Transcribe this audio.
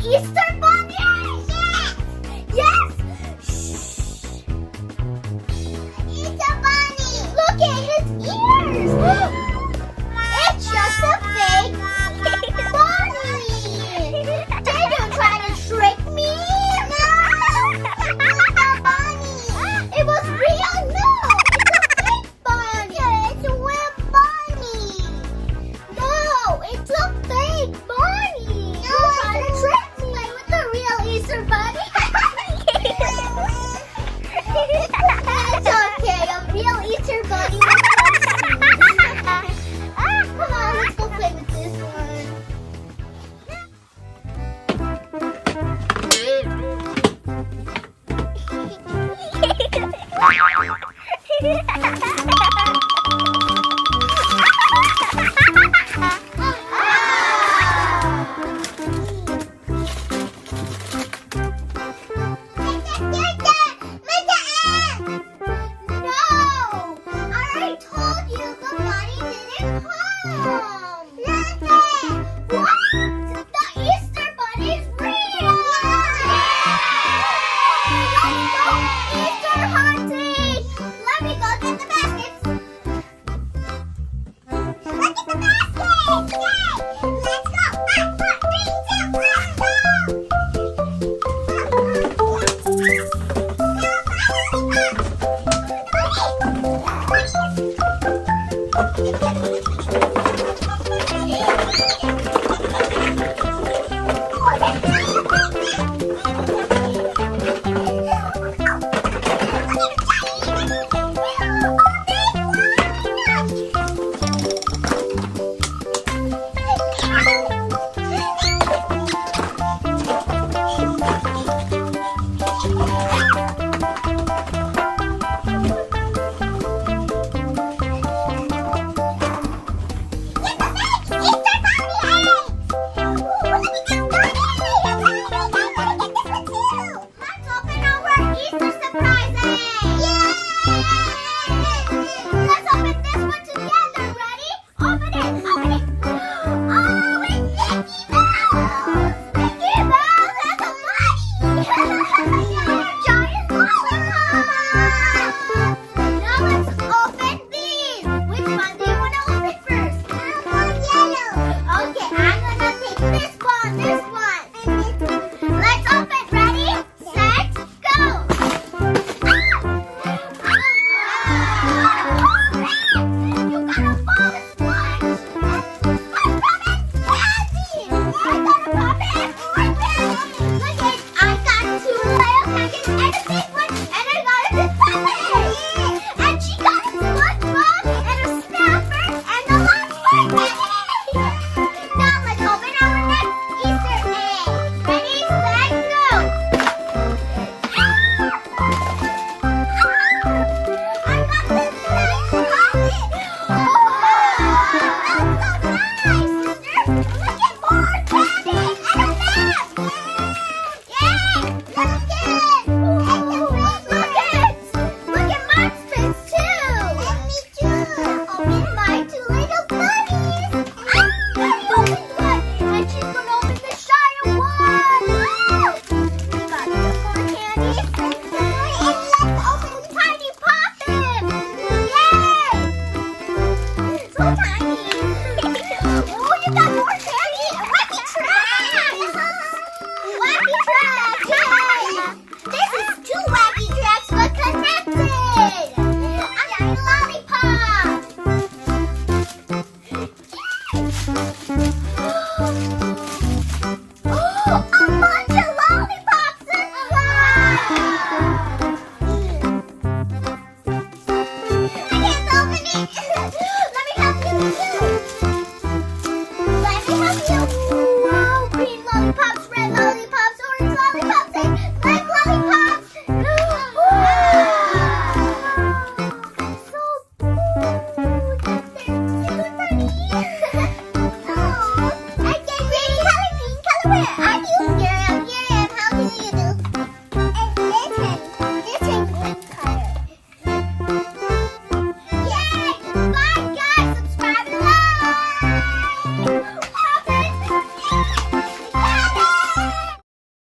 Easter Bunny? Yes! Easter Bunny! Look at his ears! It's just a fake bunny! Did you try to trick me? No! Easter Bunny! It was real! No! It's a fake bunny! It's a real bunny! No! It's a fake bunny! You try to trick me with the real Easter Bunny? It's okay, a real Easter Bunny. Come on, let's go play with this one. Are you scared?